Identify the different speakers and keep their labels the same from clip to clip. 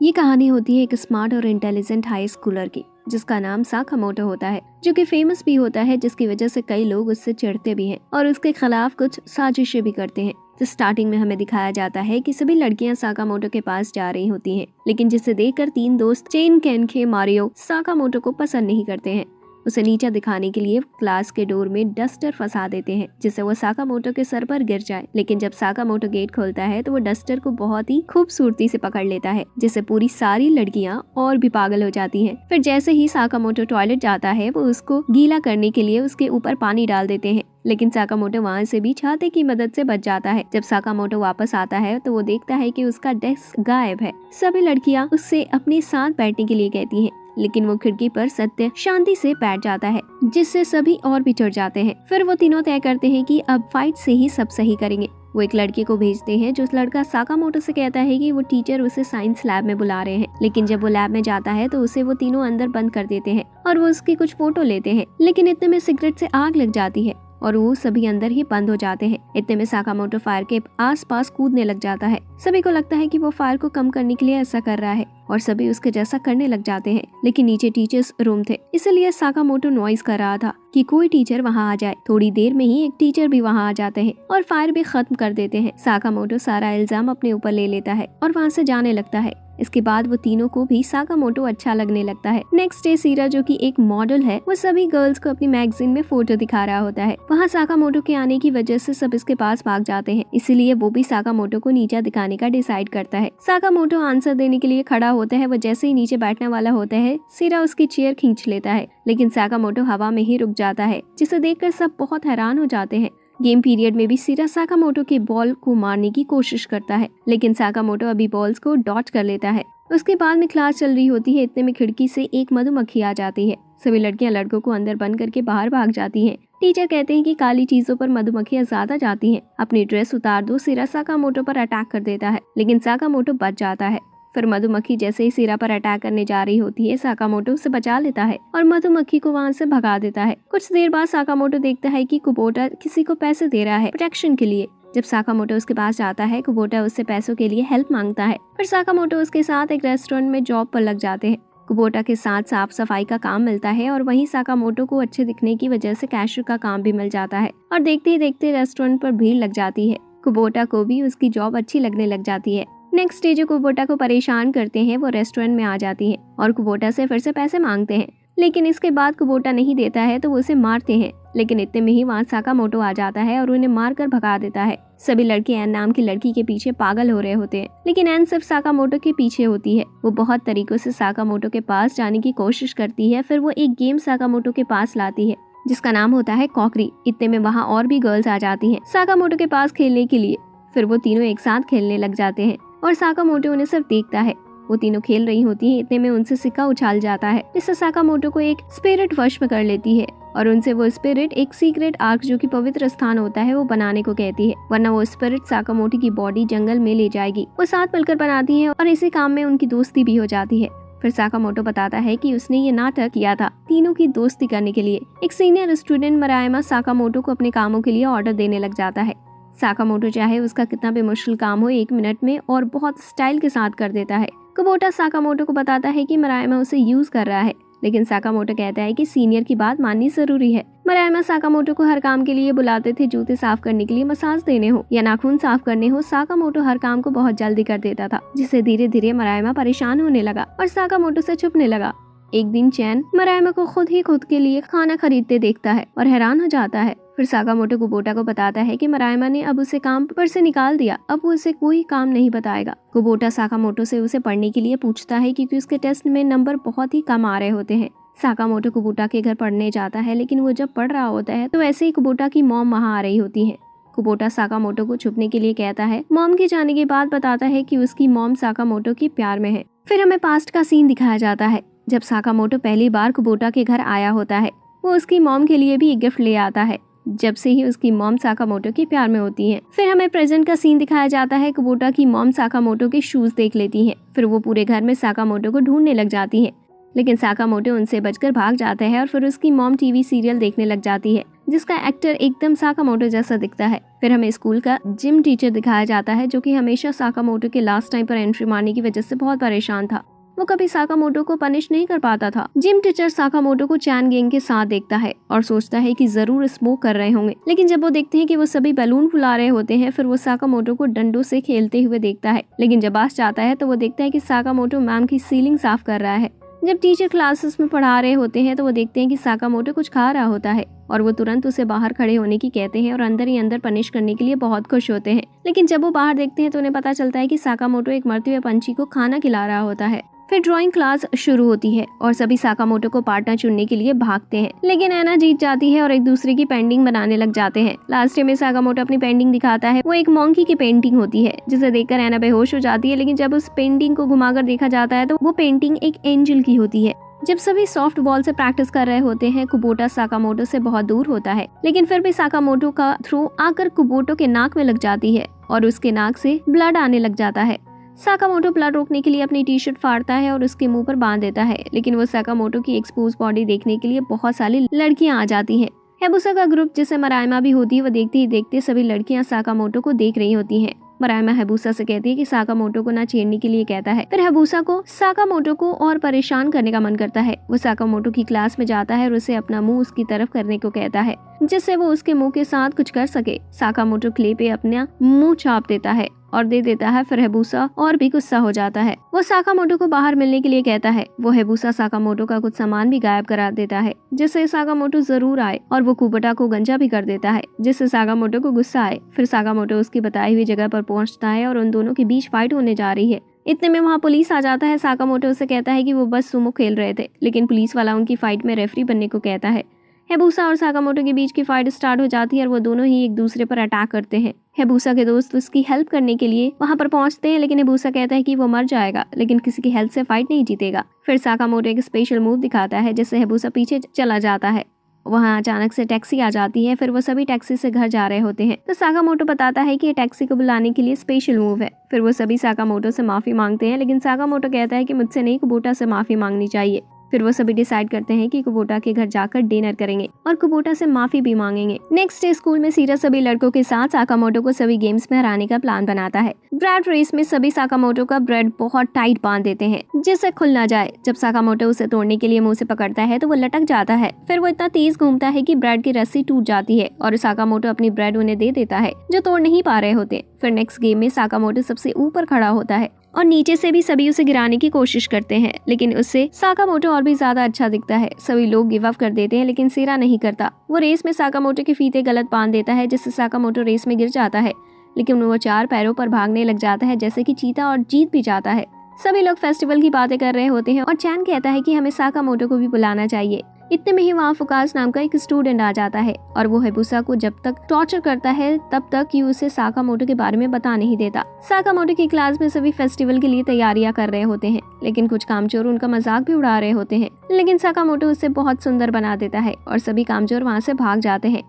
Speaker 1: ये कहानी होती है एक स्मार्ट और इंटेलिजेंट हाई स्कूलर की, जिसका नाम साकामोटो होता है, जो कि फेमस भी होता है, जिसकी वजह से कई लोग उससे चिढ़ते भी हैं और उसके खिलाफ कुछ साजिशें भी करते हैं। तो स्टार्टिंग में हमें दिखाया जाता है कि सभी लड़कियां साकामोटो के पास जा रही होती हैं, लेकिन जिसे देखकर तीन दोस्त चेन, केनखे, मारियो साकामोटो को पसंद नहीं करते हैं। उसे नीचा दिखाने के लिए क्लास के डोर में डस्टर फंसा देते हैं, जिससे वो साकामोटो के सर पर गिर जाए। लेकिन जब साकामोटो गेट खोलता है तो वो डस्टर को बहुत ही खूबसूरती से पकड़ लेता है, जिससे पूरी सारी लड़कियां और भी पागल हो जाती हैं। फिर जैसे ही साकामोटो टॉयलेट जाता है, वो उसको गीला करने के लिए उसके ऊपर पानी डाल देते हैं, लेकिन साकामोटो वहाँ से भी छाते की मदद से बच जाता है। जब साकामोटो वापस आता है तो वो देखता है कि उसका डेस्क गायब है। सभी लड़कियां उससे अपने साथ बैठने के लिए कहती हैं, लेकिन वो खिड़की पर सत्य शांति से बैठ जाता है, जिससे सभी और भी चिढ़ जाते हैं। फिर वो तीनों तय करते हैं कि अब फाइट से ही सब सही करेंगे। वो एक लड़के को भेजते हैं, जो लड़का साकामोटो से कहता है कि वो टीचर उसे साइंस लैब में बुला रहे हैं। लेकिन जब वो लैब में जाता है तो उसे वो तीनों अंदर बंद कर देते हैं और वो उसकी कुछ फोटो लेते हैं, लेकिन इतने में सिगरेट से आग लग जाती है और वो सभी अंदर ही बंद हो जाते हैं। इतने में साकामोटो फायर के आसपास कूदने लग जाता है। सभी को लगता है कि वो फायर को कम करने के लिए ऐसा कर रहा है और सभी उसके जैसा करने लग जाते हैं, लेकिन नीचे टीचर्स रूम थे, इसलिए साकामोटो नॉइज कर रहा था कि कोई टीचर वहाँ आ जाए। थोड़ी देर में ही एक टीचर भी वहाँ आ जाते हैं और फायर भी खत्म कर देते हैं। साकामोटो सारा इल्जाम अपने ऊपर ले लेता है और वहाँ से जाने लगता है। इसके बाद वो तीनों को भी साकामोटो अच्छा लगने लगता है। नेक्स्ट डे सीरा, जो कि एक मॉडल है, वो सभी गर्ल्स को अपनी मैगजीन में फोटो दिखा रहा होता है। वहाँ साकामोटो के आने की वजह से सब इसके पास भाग जाते हैं, इसीलिए वो भी साकामोटो को नीचा दिखाने का डिसाइड करता है। साकामोटो आंसर देने के लिए खड़ा होता है। वो जैसे ही नीचे बैठने वाला होता है, सीरा उसकी चेयर खींच लेता है, लेकिन साकामोटो हवा में ही रुक जाता है, जिसे देखकर सब बहुत हैरान हो जाते हैं। गेम पीरियड में भी सीरा साकामोटो के बॉल को मारने की कोशिश करता है, लेकिन साकामोटो अभी बॉल्स को डॉच कर लेता है। उसके बाद में क्लास चल रही होती है। इतने में खिड़की से एक मधुमक्खी आ जाती है। सभी लड़कियां लड़कों को अंदर बंद करके बाहर भाग जाती हैं। टीचर कहते हैं कि काली चीजों पर मधुमक्खियां ज्यादा जाती हैं, अपनी ड्रेस उतार दो। सीरा साकामोटो पर अटैक कर देता है, लेकिन साकामोटो बच जाता है। फिर मधुमक्खी जैसे ही सीरा पर अटैक करने जा रही होती है, साकामोटो उसे बचा लेता है और मधुमक्खी को वहाँ से भगा देता है। कुछ देर बाद साकामोटो देखता है कि कुबोटा किसी को पैसे दे रहा है प्रोटेक्शन के लिए। जब साकामोटो उसके पास जाता है, कुबोटा उससे पैसों के लिए हेल्प मांगता है। फिर साकामोटो उसके साथ एक रेस्टोरेंट में जॉब पर लग जाते हैं। कुबोटा के साथ साफ सफाई का काम मिलता है और वहीं साकामोटो को अच्छे दिखने की वजह से कैशियर का काम भी मिल जाता है और देखते ही देखते रेस्टोरेंट पर भीड़ लग जाती है। कुबोटा को भी उसकी जॉब अच्छी लगने लग जाती है। नेक्स्ट डे जो कुबोटा को परेशान करते हैं, वो रेस्टोरेंट में आ जाती है और कुबोटा से फिर से पैसे मांगते हैं, लेकिन इसके बाद कुबोटा नहीं देता है तो वो उसे मारते हैं। लेकिन इतने में ही वहाँ साकामोटो आ जाता है और उन्हें मारकर भगा देता है। सभी लड़के एन नाम की लड़की के पीछे पागल हो रहे होते हैं, लेकिन एन सिर्फ साकामोटो के पीछे होती है। वो बहुत तरीकों से साकामोटो के पास जाने की कोशिश करती है। फिर वो एक गेम साकामोटो के पास लाती है, जिसका नाम होता है कॉकरी। इतने में वहाँ और भी गर्ल्स आ जाती हैं साकामोटो के पास खेलने के लिए। फिर वो तीनों एक साथ खेलने लग जाते हैं और साकामोटो उन्हें सिर्फ देखता है। वो तीनों खेल रही होती हैं। इतने में उनसे सिक्का उछाल जाता है, जिससे साकामोटो को एक स्पिरिट वश में कर लेती है और उनसे वो स्पिरिट एक सीक्रेट आर्क, जो कि पवित्र स्थान होता है, वो बनाने को कहती है, वरना वो स्पिरिट साकामोटो की बॉडी जंगल में ले जाएगी। वो साथ मिलकर बनाती है और इसी काम में उनकी दोस्ती भी हो जाती है। फिर साकामोटो बताता है कि उसने ये नाटक किया था तीनों की दोस्ती करने के लिए। एक सीनियर स्टूडेंट मरायमा साकामोटो को अपने कामों के लिए ऑर्डर देने लग जाता है। साकामोटो चाहे उसका कितना भी मुश्किल काम हो, 1 मिनट में और बहुत स्टाइल के साथ कर देता है। कुबोटा साकामोटो को बताता है कि मरायमा उसे यूज कर रहा है, लेकिन साकामोटो कहता है कि सीनियर की बात माननी जरूरी है। मरायमा साकामोटो को हर काम के लिए बुलाते थे, जूते साफ करने के लिए, मसाज देने हो या नाखून साफ करने हो। साकामोटो हर काम को बहुत जल्दी कर देता था, जिससे धीरे धीरे मरायमा परेशान होने लगा और साकामोटो से छुपने लगा। एक दिन चैन मरायमा को खुद के लिए खाना खरीदते देखता है और हैरान हो जाता है। फिर साकामोटो कुबोटा को बताता है कि मरायमा ने अब उसे काम पर से निकाल दिया, अब वो उसे कोई काम नहीं बताएगा। कुबोटा साकामोटो से उसे पढ़ने के लिए पूछता है, क्योंकि उसके टेस्ट में नंबर बहुत ही कम आ रहे होते हैं। साकामोटो कुबोटा के घर पढ़ने जाता है, लेकिन वो जब पढ़ रहा होता है तो ऐसे ही कुबोटा की मॉम वहाँ आ रही होती है। कुबोटा साकामोटो को छुपने के लिए कहता है। मॉम के जाने के बाद बताता है कि उसकी मॉम साकामोटो के प्यार में है। फिर हमें पास्ट का सीन दिखाया जाता है, जब साकामोटो पहली बार कुबोटा के घर आया होता है। वो उसकी मॉम के लिए भी एक गिफ्ट ले आता है, जब से ही उसकी मॉम साकामोटो के प्यार में होती है। फिर हमें प्रेजेंट का सीन दिखाया जाता है। कुबोटा की मॉम साकामोटो के शूज देख लेती है। फिर वो पूरे घर में साकामोटो को ढूंढने लग जाती है, लेकिन साकामोटो उनसे बचकर भाग जाता है और फिर उसकी मॉम टीवी सीरियल देखने लग जाती है। जिसका एक्टर एकदम साकामोटो जैसा दिखता है। फिर हमें स्कूल का जिम टीचर दिखाया जाता है जो कि हमेशा साकामोटो के लास्ट टाइम पर एंट्री मारने की वजह से बहुत परेशान था। वो कभी साकामोटो को पनिश नहीं कर पाता था। जिम टीचर साकामोटो को चैन गैंग के साथ देखता है और सोचता है कि जरूर स्मोक कर रहे होंगे, लेकिन जब वो देखते हैं कि वो सभी बैलून फुला रहे होते हैं, फिर वो साकामोटो को डंडों से खेलते हुए देखता है। लेकिन जब पास जाता है तो वो देखता है कि साकामोटो मैम की सीलिंग साफ कर रहा है। जब टीचर क्लासेस में पढ़ा रहे होते हैं तो वो देखते हैं कि साकामोटो कुछ खा रहा होता है और वो तुरंत उसे बाहर खड़े होने की कहते हैं और अंदर ही अंदर पनिश करने के लिए बहुत खुश होते हैं। लेकिन जब वो बाहर देखते हैं तो उन्हें पता चलता है कि साकामोटो एक मरते हुए पंछी को खाना खिला रहा होता है। फिर ड्राइंग क्लास शुरू होती है और सभी साकामोटो को पार्टनर चुनने के लिए भागते हैं, लेकिन ऐना जीत जाती है और एक दूसरे की पेंटिंग बनाने लग जाते हैं। लास्ट में साकामोटो अपनी पेंटिंग दिखाता है। वो एक मंकी की पेंटिंग होती है जिसे देखकर ऐना बेहोश हो जाती है, लेकिन जब उस पेंटिंग को घुमाकर देखा जाता है तो वो पेंटिंग एक एंजल की होती है। जब सभी सॉफ्ट बॉल से प्रैक्टिस कर रहे होते हैं, कुबोटा साकामोटो से बहुत दूर होता है, लेकिन फिर भी साकामोटो का थ्रो आकर कुबोटा के नाक में लग जाती है और उसके नाक से ब्लड आने लग जाता है। साकामोटो ब्लड रोकने के लिए अपनी टी शर्ट फाड़ता है और उसके मुंह पर बांध देता है, लेकिन वो साकामोटो की एक्सपोज बॉडी देखने के लिए बहुत सारी लड़कियां आ जाती हैं। हेबुसा का ग्रुप जिसे मरायमा भी होती है, वो देखते ही देखते सभी लड़कियां साकामोटो को देख रही होती हैं। मरायमा हेबुसा से कहती है कि साकामोटो को ना छेड़ने के लिए कहता है। फिर हेबुसा को साकामोटो को और परेशान करने का मन करता है। वो साकामोटो की क्लास में जाता है और उसे अपना मुंह उसकी तरफ करने को कहता है, जिससे वो उसके मुंह के साथ कुछ कर सके। साकामोटो क्ले पे अपना मुंह छाप देता है और दे देता है। फिर हेबुसा और भी गुस्सा हो जाता है। वो साकामोटो को बाहर मिलने के लिए कहता है। वो हेबुसा साकामोटो का कुछ सामान भी गायब करा देता है, जिससे साकामोटो जरूर आए, और वो कुबोटा को गंजा भी कर देता है, जिससे साकामोटो को गुस्सा आए। फिर साकामोटो उसकी बताई हुई जगह पर पहुंचता है और उन दोनों के बीच फाइट होने जा रही है। इतने में वहाँ पुलिस आ जाता है। साकामोटो से कहता है कि वो बस सुमो खेल रहे थे, लेकिन पुलिस वाला उनकी फाइट में रेफरी बनने को कहता है। हेबुसा और साकामोटो के बीच की फाइट स्टार्ट हो जाती है और वो दोनों ही एक दूसरे पर अटैक करते हैं। हेबुसा के दोस्त उसकी हेल्प करने के लिए वहां पर पहुंचते हैं, लेकिन हेबुसा कहता है कि वो मर जाएगा, लेकिन किसी की हेल्प से फाइट नहीं जीतेगा। फिर साकामोटो एक स्पेशल मूव दिखाता है जिससे हेबुसा पीछे चला जाता है। वहाँ अचानक से टैक्सी आ जाती है। फिर वो सभी टैक्सी से घर जा रहे होते हैं, तो साकामोटो बताता है कि ये टैक्सी को बुलाने के लिए स्पेशल मूव है। फिर वो सभी साकामोटो से माफी मांगते हैं, लेकिन साकामोटो कहता है कि मुझसे नहीं, कुबोटा से माफी मांगनी चाहिए। फिर वो सभी डिसाइड करते हैं कि कुबोटा के घर जाकर डिनर करेंगे और कुबोटा से माफी भी मांगेंगे। नेक्स्ट डे स्कूल में सीरा सभी लड़कों के साथ साकामोटो को सभी गेम्स में हराने का प्लान बनाता है। ब्रेड रेस में सभी साकामोटो का ब्रेड बहुत टाइट बांध देते हैं जिससे खुल ना जाए। जब साकामोटो उसे तोड़ने के लिए मुंह से पकड़ता है तो वो लटक जाता है। फिर वो इतना तेज घूमता है कि ब्रेड की रस्सी टूट जाती है और साकामोटो अपनी ब्रेड उन्हें दे देता है जो तोड़ नहीं पा रहे होते। फिर नेक्स्ट गेम में साकामोटो सबसे ऊपर खड़ा होता है और नीचे से भी सभी उसे गिराने की कोशिश करते हैं, लेकिन उससे साकामोटो और भी ज्यादा अच्छा दिखता है। सभी लोग गिव अप कर देते हैं, लेकिन सीरा नहीं करता। वो रेस में साकामोटो के फीते गलत बांध देता है जिससे साकामोटो रेस में गिर जाता है, लेकिन वो 4 पैरों पर भागने लग जाता है जैसे कि चीता और जीत भी जाता है। सभी लोग फेस्टिवल की बातें कर रहे होते हैं और चैन कहता है कि हमें साकामोटो को भी बुलाना चाहिए। इतने में ही वहाँ फुकास नाम का एक स्टूडेंट आ जाता है और वो हेबुसा को जब तक टॉर्चर करता है तब तक कि उसे साकामोटो के बारे में बता नहीं देता। साकामोटो की क्लास में सभी फेस्टिवल के लिए तैयारियां कर रहे होते हैं, लेकिन कुछ कामचोर उनका मजाक भी उड़ा रहे होते हैं, लेकिन साकामोटो उसे बहुत सुंदर बना देता है और सभी कामचोर वहाँ से भाग जाते हैं।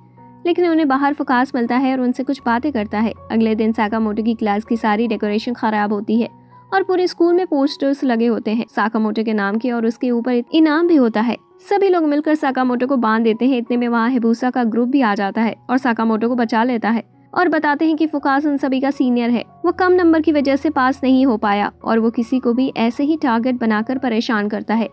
Speaker 1: लेकिन उन्हें बाहर फुकास मिलता है और उनसे कुछ बातें करता है। अगले दिन साकामोटो की क्लास की सारी डेकोरेशन खराब होती है और पूरे स्कूल में पोस्टर्स लगे होते हैं साकामोटो के नाम के, और उसके ऊपर इनाम भी होता है। सभी लोग मिलकर साकामोटो को बांध देते हैं। इतने में वहाँ हेबुसा का ग्रुप भी आ जाता है और साकामोटो को बचा लेता है और बताते हैं कि फुकास उन सभी का सीनियर है। वो कम नंबर की वजह से पास नहीं हो पाया और वो किसी को भी ऐसे ही टारगेट बनाकर परेशान करता है।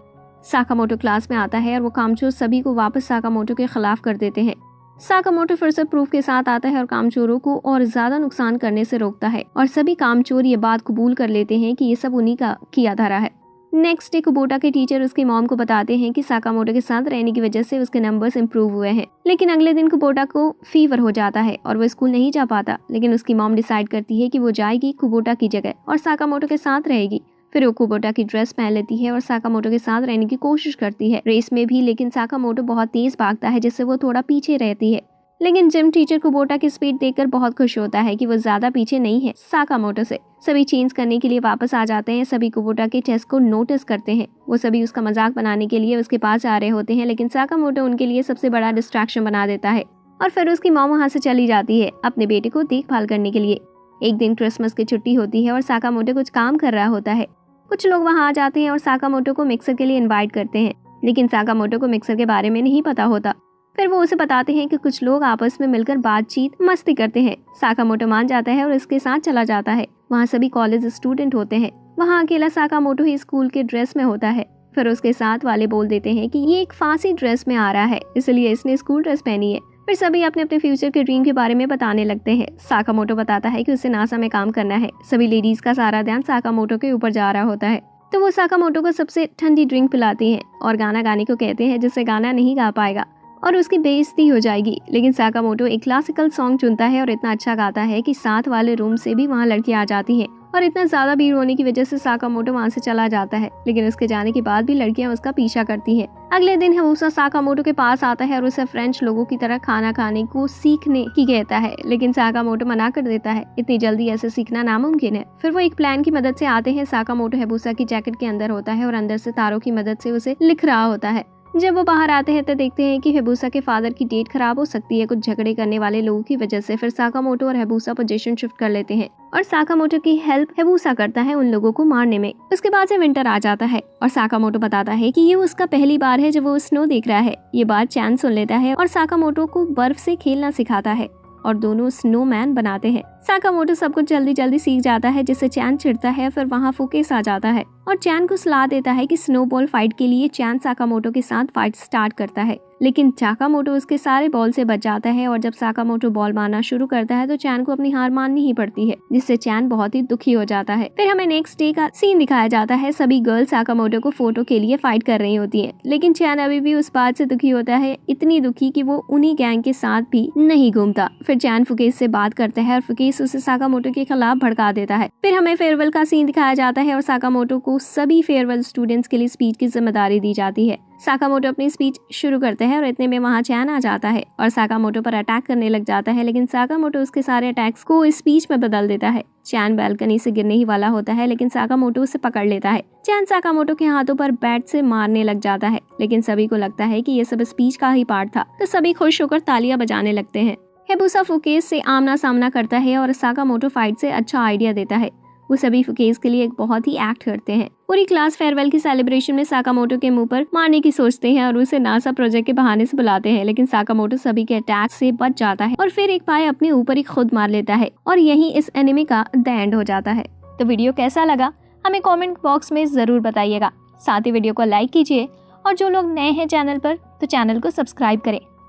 Speaker 1: साकामोटो क्लास में आता है और वो कामचोर सभी को वापस साकामोटो के खिलाफ कर देते हैं। साकामोटो फिर से प्रूफ के साथ आता है और कामचोरों को और ज्यादा नुकसान करने से रोकता है और सभी कामचोर ये बात कबूल कर लेते हैं कि ये सब उन्हीं का किया धरा है। नेक्स्ट डे कुबोटा के टीचर उसकी मॉम को बताते हैं कि साकामोटो के साथ रहने की वजह से उसके नंबर्स इंप्रूव हुए हैं, लेकिन अगले दिन कुबोटा को फीवर हो जाता है और वो स्कूल नहीं जा पाता। लेकिन उसकी मॉम डिसाइड करती है कि वो जाएगी कुबोटा की जगह और साकामोटो के साथ रहेगी। फिर वो कुबोटा की ड्रेस पहन लेती है और साकामोटो के साथ रहने की कोशिश करती है रेस में भी, लेकिन साकामोटो बहुत तेज भागता है जिससे वो थोड़ा पीछे रहती है। लेकिन जिम टीचर कुबोटा की स्पीड देखकर बहुत खुश होता है कि वो ज्यादा पीछे नहीं है साकामोटो से। सभी चेंज करने के लिए वापस आ जाते हैं। सभी कुबोटा के चेस्ट को नोटिस करते हैं। वो सभी उसका मजाक बनाने के लिए उसके पास आ रहे होते हैं, लेकिन साकामोटो उनके लिए सबसे बड़ा डिस्ट्रैक्शन बना देता है और फिर उसकी मॉम वहाँ से चली जाती है अपने बेटे को देखभाल करने के लिए। एक दिन क्रिसमस की छुट्टी होती है और साकामोटो कुछ काम कर रहा होता है। कुछ लोग वहाँ आ जाते हैं और साकामोटो को मिक्सर के लिए इन्वाइट करते हैं, लेकिन साकामोटो को मिक्सर के बारे में नहीं पता होता। फिर वो उसे बताते हैं कि कुछ लोग आपस में मिलकर बातचीत मस्ती करते हैं। साकामोटो मान जाता है और इसके साथ चला जाता है। वहाँ सभी कॉलेज स्टूडेंट होते हैं। वहाँ अकेला साकामोटो ही स्कूल के ड्रेस में होता है। फिर उसके साथ वाले बोल देते हैं कि ये एक फांसी ड्रेस में आ रहा है, इसलिए इसने स्कूल ड्रेस पहनी है। फिर सभी अपने अपने फ्यूचर के ड्रीम के बारे में बताने लगते हैं। साकामोटो बताता है कि उसे नासा में काम करना है। सभी लेडीज का सारा ध्यान साकामोटो के ऊपर जा रहा होता है, तो वो साकामोटो को सबसे ठंडी ड्रिंक पिलाती हैं और गाना गाने को कहते हैं, जिससे गाना नहीं गा पाएगा और उसकी बेइज्जती हो जाएगी। लेकिन साकामोटो एक क्लासिकल सॉन्ग चुनता है और इतना अच्छा गाता है कि साथ वाले रूम से भी वहाँ लड़कियां आ जाती हैं और इतना ज्यादा भीड़ होने की वजह से साकामोटो वहाँ से चला जाता है। लेकिन उसके जाने के बाद भी लड़कियां उसका पीछा करती हैं। अगले दिन हिबुसा साकामोटो के पास आता है और उसे फ्रेंच लोगों की तरह खाना खाने को सीखने की कहता है, लेकिन साकामोटो मना कर देता है। इतनी जल्दी ऐसे सीखना नामुमकिन है। फिर वो एक प्लान की मदद से आते हैं। साकामोटो हिबुसा की जैकेट के अंदर होता है और अंदर से तारों की मदद से उसे लिख रहा होता है। जब वो बाहर आते हैं तो देखते हैं कि हिबुसा के फादर की डेट खराब हो सकती है कुछ झगड़े करने वाले लोगों की वजह से। फिर साकामोटो और हिबुसा पोजीशन शिफ्ट कर लेते हैं और साकामोटो की हेल्प हिबुसा करता है उन लोगों को मारने में। उसके बाद से विंटर आ जाता है और साकामोटो बताता है कि ये उसका पहली बार है जब वो स्नो देख रहा है। ये बात चैन सुन लेता है और साकामोटो को बर्फ से खेलना सिखाता है और दोनों स्नोमैन बनाते हैं। साकामोटो सब कुछ जल्दी जल्दी सीख जाता है, जिससे चैन चिढ़ता है। फिर वहाँ फुकेस आ जाता है और चैन को सलाह देता है कि स्नोबॉल फाइट के लिए चैन साकामोटो के साथ फाइट स्टार्ट करता है, लेकिन साकामोटो उसके सारे बॉल से बच जाता है और जब साकामोटो बॉल मारना शुरू करता है तो चैन को अपनी हार माननी ही पड़ती है, जिससे चैन बहुत ही दुखी हो जाता है। फिर हमें नेक्स्ट डे का सीन दिखाया जाता है। सभी गर्ल्स साकामोटो को फोटो के लिए फाइट कर रही होती है, लेकिन चैन अभी भी उस बात से दुखी होता है, इतनी दुखी कि वो उन्हीं गैंग के साथ भी नहीं घूमता। फिर चैन फुकेस से बात करता है और फुकेस उसे साकामोटो के खिलाफ भड़का देता है। फिर हमें फेयरवेल का सीन दिखाया जाता है और साकामोटो को सभी फेयरवेल स्टूडेंट्स के लिए स्पीच की जिम्मेदारी दी जाती है। साकामोटो अपनी स्पीच शुरू करते हैं और इतने में वहाँ चैन आ जाता है और साकामोटो पर अटैक करने लग जाता है, लेकिन साकामोटो उसके सारे अटैक्स को स्पीच में बदल देता है। चैन बैल्कनी से गिरने ही वाला होता है, लेकिन साकामोटो उसे पकड़ लेता है। चैन साकामोटो के हाथों पर बैट से मारने लग जाता है, लेकिन सभी को लगता है कि ये सब स्पीच का ही पार्ट था, तो सभी खुश होकर तालियां बजाने लगते हैं। हिबुसा फुकेस से आमना सामना करता है और साकामोटो फाइट से अच्छा आइडिया देता है। वो सभी फुकेस के लिए एक बहुत ही एक्ट करते हैं। पूरी क्लास फेयरवेल की सेलिब्रेशन में साकामोटो के मुंह पर मारने की सोचते हैं और उसे नासा प्रोजेक्ट के बहाने से बुलाते हैं, लेकिन साकामोटो सभी के अटैक से बच जाता है और फिर एक पाए अपने ऊपर ही खुद मार लेता है और यही इस एनिमे का द एंड हो जाता है। तो वीडियो कैसा लगा हमें कमेंट बॉक्स में जरूर बताइएगा। साथ ही वीडियो को लाइक कीजिए और जो लोग नए हैं चैनल पर तो चैनल को सब्सक्राइब करें।